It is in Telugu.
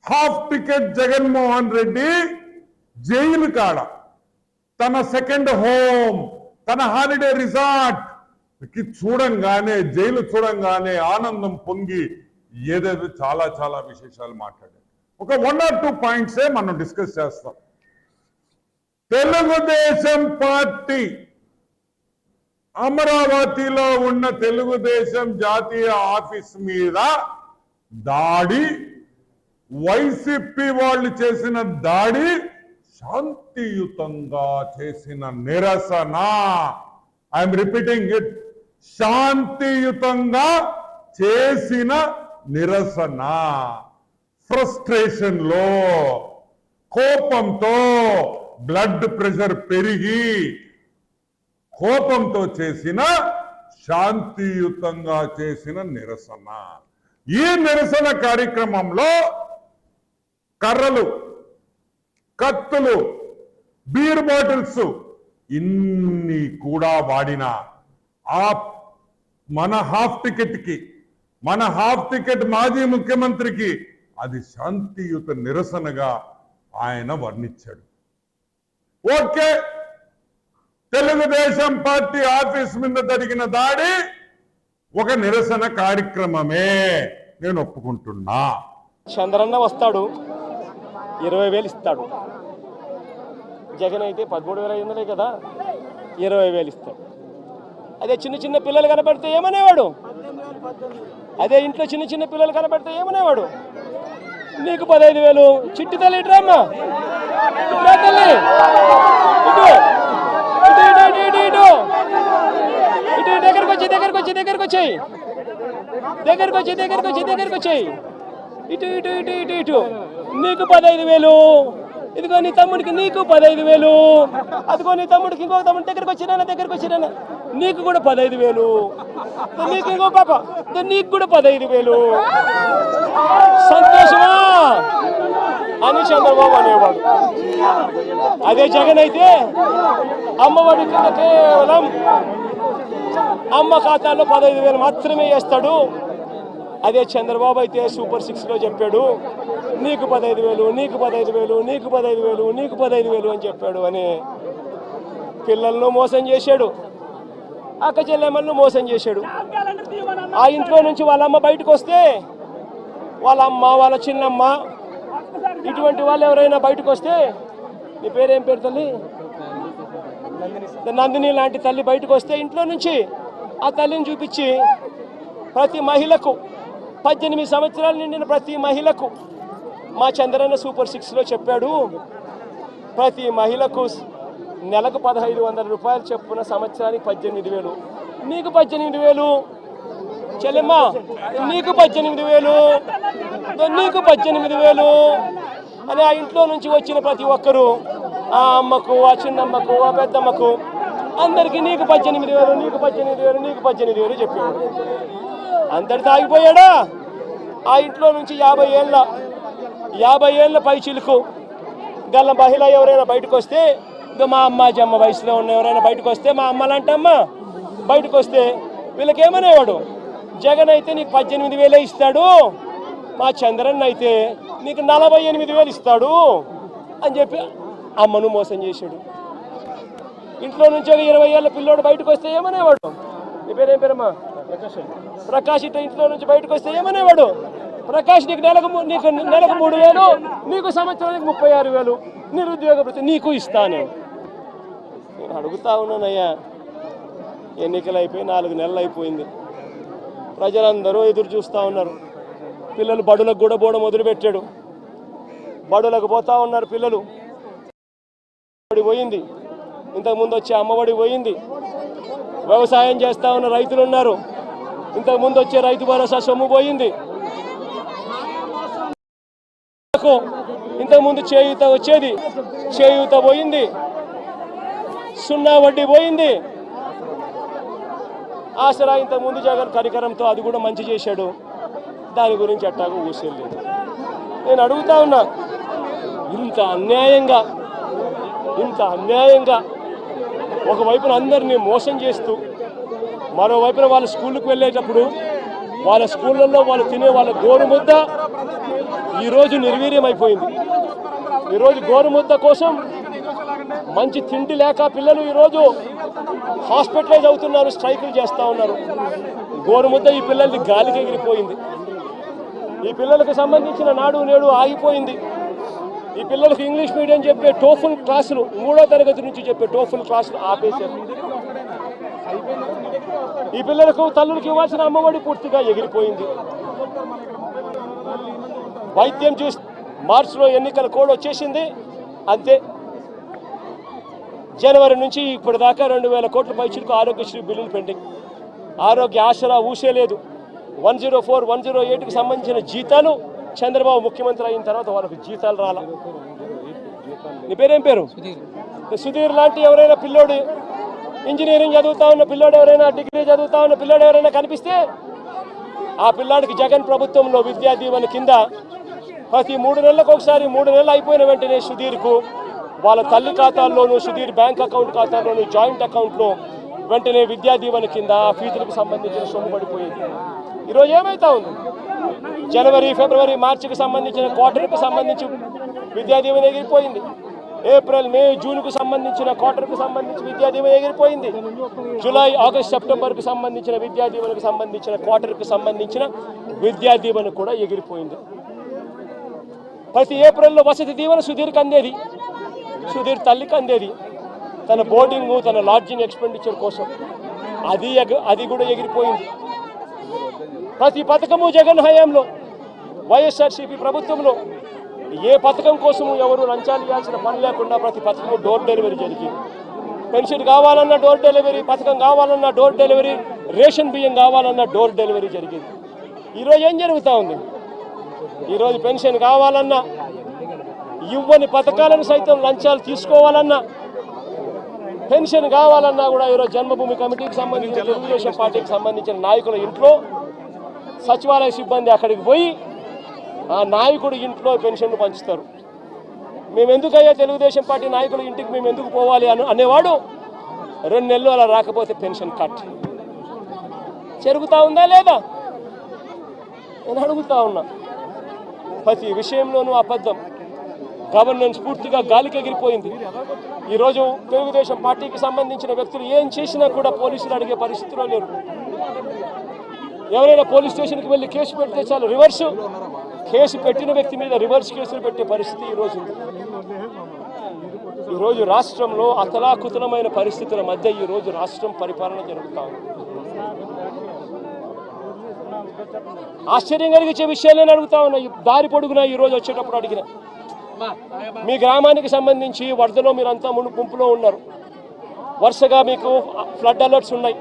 Half ticket Jaganmohan Reddy jail కాడ తన సెకండ్ హోమ్, తన హాలిడే రిసార్ట్ చూడంగానే, జైలు చూడంగానే ఆనందం పొంగి ఏదేదో చాలా చాలా విశేషాలు మాట్లాడారు. ఒక 1 or 2 పాయింట్సే మనం డిస్కస్ చేస్తాం. తెలుగుదేశం పార్టీ అమరావతిలో ఉన్న తెలుగుదేశం జాతీయ ఆఫీస్ మీద దాడి, వైసీపీ వాళ్ళు చేసిన దాడి శాంతియుతంగా చేసిన నిరసన. ఐఎమ్ రిపీటింగ్ ఇట్, శాంతియుతంగా చేసిన నిరసన. ఫ్రస్ట్రేషన్ లో, కోపంతో, బ్లడ్ ప్రెషర్ పెరిగి కోపంతో చేసిన, శాంతియుతంగా చేసిన నిరసన. ఈ నిరసన కార్యక్రమంలో కర్రలు, కత్తులు, బీర్ బాటిల్స్ ఇన్ని కూడా వాడిన మన హాఫ్ టికెట్ మాజీ ముఖ్యమంత్రికి అది శాంతియుత నిరసనగా ఆయన వర్ణించాడు. ఓకే, తెలుగుదేశం పార్టీ ఆఫీస్ మీద జరిగిన దాడి ఒక నిరసన కార్యక్రమమే, నేను ఒప్పుకుంటున్నా. చంద్రన్న వస్తాడు, 20,000 ఇస్తాడు. జగన్ అయితే 13,500 కదా, 20,000 ఇస్తాడు. అదే చిన్న చిన్న పిల్లలు కనబడితే ఏమనేవాడు? అదే ఇంట్లో చిన్న చిన్న పిల్లలు కనబడితే ఏమనేవాడు? నీకు 15,000. చిట్టి తల్లి ఇట్రామ్మా, ఇట్రా తల్లి, ఇటు ఇటు ఇటు ఇటు ఇటు ఇటు దగ్గరకు వచ్చి ఇటు ఇటు ఇటు ఇటు ఇటు నీకు 15,000. ఇదిగో నీ తమ్ముడికి, నీకు 15,000. అదిగో నీ తమ్ముడికి, ఇంకో తమ్ముడి దగ్గరకు వచ్చినా నీకు కూడా 15,000. నీకు ఇంకో పాప, నీకు కూడా 15,000. సంతోషమా అని చంద్రబాబు అనేవాడు. అదే జగన్ అయితే అమ్మఒడి కింద కేవలం అమ్మ ఖాతాలో 15,000 మాత్రమే వేస్తాడు. అదే చంద్రబాబు అయితే సూపర్ 6లో చెప్పాడు, నీకు 15,000, నీకు 15,000, నీకు 15,000, నీకు 15,000 అని చెప్పాడు. అని పిల్లలను మోసం చేశాడు, అక్క చెల్లెమ్మలను మోసం చేశాడు. ఆ ఇంట్లో నుంచి వాళ్ళ అమ్మ బయటకు వస్తే, వాళ్ళ అమ్మ, వాళ్ళ చిన్నమ్మ, ఇటువంటి వాళ్ళు ఎవరైనా బయటకు వస్తే, నీ పేరేం పేరు తల్లి? నందిని లాంటి తల్లి బయటకు వస్తే ఇంట్లో నుంచి ఆ తల్లిని చూపించి ప్రతి మహిళకు 18 సంవత్సరాలు నిండిన ప్రతి మహిళకు మా చంద్రన్న సూపర్ 6లో చెప్పాడు, ప్రతి మహిళకు నెలకు 1,500 రూపాయలు చెప్పున సంవత్సరానికి 18,000. నీకు 18,000 చెల్లెమ్మ, నీకు 18,000, నీకు 18,000 అని ఆ ఇంట్లో నుంచి వచ్చిన ప్రతి ఒక్కరూ, ఆ అమ్మకు, ఆ చిన్నమ్మకు, ఆ పెద్దమ్మకు అందరికీ నీకు 18,000, నీకు 18,000, నీకు 18,000 చెప్పాడు. అందరితో ఆగిపోయాడా? ఆ ఇంట్లో నుంచి 50 ఏళ్ళ పై చిలుకు గల్ల మహిళ ఎవరైనా బయటకు వస్తే, మా అమ్మ వయసులో ఉన్న ఎవరైనా బయటకు వస్తే, మా అమ్మ లాంటి అమ్మ బయటకు వస్తే వీళ్ళకేమనేవాడు? జగన్ అయితే నీకు 18,000 ఇస్తాడు, మా చంద్రన్ అయితే నీకు 48,000 ఇస్తాడు అని చెప్పి అమ్మను మోసం చేశాడు. ఇంట్లో నుంచి ఒక 20 ఏళ్ళ పిల్లోడు బయటకు వస్తే ఏమనేవాడు? నీ పేరేం పేరమ్మా? ప్రకాష్. ఇట్లా ఇంట్లో నుంచి బయటకు వస్తే ఏమనేవాడు? ప్రకాష్, నీకు నెలకు 3,000, నీకు సంవత్సరానికి 36,000, నిరుద్యోగ వృత్తి నీకు ఇస్తాను. నేను అడుగుతా ఉన్నానయ్యా, ఎన్నికలు అయిపోయి 4 నెలలు అయిపోయింది, ప్రజలందరూ ఎదురు చూస్తూ ఉన్నారు. పిల్లలు బడులకు కూడా పోవడం మొదలుపెట్టాడు, బడులకు పోతా ఉన్నారు పిల్లలు. బడి పోయింది, ఇంతకుముందు వచ్చే అమ్మఒడి పోయింది. వ్యవసాయం చేస్తూ ఉన్న రైతులు ఉన్నారు, ఇంతకుముందు వచ్చే రైతు భరోసా సొమ్ము పోయింది. ఇంతకుముందు చేయూత వచ్చేది, చేయూత పోయింది. 0 వడ్డీ పోయింది. ఆసరా ఇంతకుముందు జగన్ కరికరంతో అది కూడా మంచి చేశాడు, దాని గురించి అట్టాగా ఊసేయలేదు. నేను అడుగుతా ఉన్నా, ఇంత అన్యాయంగా ఒకవైపున అందరినీ మోసం చేస్తూ, మరోవైపున వాళ్ళ స్కూళ్ళకు వెళ్ళేటప్పుడు వాళ్ళ స్కూళ్ళల్లో వాళ్ళు తినే వాళ్ళ గోరుముద్ద ఈరోజు నిర్వీర్యం అయిపోయింది. ఈరోజు గోరుముద్ద కోసం మంచి తిండి లేక పిల్లలు ఈరోజు హాస్పిటలైజ్ అవుతున్నారు, స్ట్రైకులు చేస్తూ ఉన్నారు. గోరుముద్ద ఈ పిల్లలది గాలికి ఎగిరిపోయింది. ఈ పిల్లలకు సంబంధించిన నాడు నేడు ఆగిపోయింది. ఈ పిల్లలకు ఇంగ్లీష్ మీడియం చెప్పే టోఫుల్ క్లాసులు 3వ తరగతి నుంచి చెప్పే టోఫుల్ క్లాసులు ఆపేశారు. ఈ పిల్లలకు తల్లులకు ఇవ్వాల్సిన అమ్మఒడి పూర్తిగా ఎగిరిపోయింది. వైద్యం చూసి మార్చిలో ఎన్నికల కోడ్ వచ్చేసింది, అంతే. జనవరి నుంచి ఇప్పటిదాకా 2000 కోట్ల పైచిలకు ఆరోగ్యశ్రీ బిల్లులు పెండింగ్. ఆరోగ్య ఆసరా ఊసే లేదు. 104, 108కి సంబంధించిన జీతాలు చంద్రబాబు ముఖ్యమంత్రి అయిన తర్వాత వాళ్ళకు జీతాలు రాలా. నీ పేరేం పేరు? సుధీర్ లాంటి ఎవరైనా పిల్లోడు, ఇంజనీరింగ్ చదువుతా ఉన్న పిల్లోడు ఎవరైనా, డిగ్రీ చదువుతా ఉన్న పిల్లోడు ఎవరైనా కనిపిస్తే ఆ పిల్లాడికి జగన్ ప్రభుత్వంలో విద్యా దీవెన కింద ప్రతి 3 నెలలకు ఒకసారి 3 నెలలు అయిపోయిన వెంటనే సుధీర్కు వాళ్ళ తల్లి ఖాతాల్లోనూ, సుధీర్ బ్యాంక్ అకౌంట్ ఖాతాల్లోనూ, జాయింట్ అకౌంట్లో వెంటనే విద్యా దీవెన కింద ఫీజులకు సంబంధించిన సొమ్ము పడిపోయేది. ఈరోజు ఏమైతా ఉంది? జనవరి, ఫిబ్రవరి, మార్చికి సంబంధించిన క్వార్టర్కి సంబంధించి విద్యా దీవెన ఎగిరిపోయింది. ఏప్రిల్, మే, జూన్కు సంబంధించిన క్వార్టర్కి సంబంధించి విద్యా దీవెన ఎగిరిపోయింది. జూలై, ఆగస్ట్, సెప్టెంబర్కి సంబంధించిన విద్యా దీవెనకు సంబంధించిన క్వార్టర్కి సంబంధించిన విద్యా దీవెన కూడా ఎగిరిపోయింది. ప్రతి ఏప్రిల్లో వసతి దీవెన సుధీర్కి అందేది, సుధీర్ తల్లికి అందేది, తన బోర్డింగు, తన లాడ్జింగ్ ఎక్స్పెండిచర్ కోసం. అది కూడా ఎగిరిపోయింది. ప్రతి పథకము జగన్ హయాంలో, వైఎస్ఆర్సీపీ ప్రభుత్వంలో ఏ పథకం కోసము ఎవరు లంచాలు ఇవ్వాల్సిన పని లేకుండా ప్రతి పథకము డోర్ డెలివరీ జరిగింది. పెన్షన్ కావాలన్నా డోర్ డెలివరీ, పథకం కావాలన్నా డోర్ డెలివరీ, రేషన్ బియ్యం కావాలన్నా డోర్ డెలివరీ జరిగింది. ఈరోజు ఏం జరుగుతూ ఉంది? ఈరోజు పెన్షన్ కావాలన్నా, ఇవ్వని పథకాలను సైతం లంచాలు తీసుకోవాలన్నా, పెన్షన్ కావాలన్నా కూడా ఈరోజు జన్మభూమి కమిటీకి సంబంధించిన, తెలుగుదేశం పార్టీకి సంబంధించిన నాయకుల ఇంట్లో సచివాలయ సిబ్బంది అక్కడికి పోయి ఆ నాయకుడి ఇంట్లో పెన్షన్లు పంచుతారు. మేము ఎందుకయ్యా తెలుగుదేశం పార్టీ నాయకుల ఇంటికి మేము ఎందుకు పోవాలి అనేవాడు 2 నెలలు అలా రాకపోతే పెన్షన్ కట్. జరుగుతూ ఉందా లేదా? నేను అడుగుతా ఉన్నా. ప్రతి విషయంలోనూ అబద్ధం. గవర్నెన్స్ పూర్తిగా గాలికి ఎగిరిపోయింది. ఈరోజు తెలుగుదేశం పార్టీకి సంబంధించిన వ్యక్తులు ఏం చేసినా కూడా పోలీసులు అడిగే పరిస్థితిలో లేరు. ఎవరైనా పోలీస్ స్టేషన్కి వెళ్ళి కేసు పెడితే చాలు, రివర్స్ కేసు పెట్టిన వ్యక్తి మీద రివర్స్ కేసులు పెట్టే పరిస్థితి ఈరోజు ఉంది. ఈరోజు రాష్ట్రంలో అతలాకుతలమైన పరిస్థితుల మధ్య ఈరోజు రాష్ట్రం పరిపాలన జరుగుతూ ఉంది. ఆశ్చర్యం కలిగించే విషయాలు నేను అడుగుతా ఉన్నా. దారి పొడుగునా ఈరోజు వచ్చేటప్పుడు అడిగిన, మీ గ్రామానికి సంబంధించి వరదలో మీరంతా ముంపులో ఉన్నారు, వరుసగా మీకు ఫ్లడ్ అలర్ట్స్ ఉన్నాయి.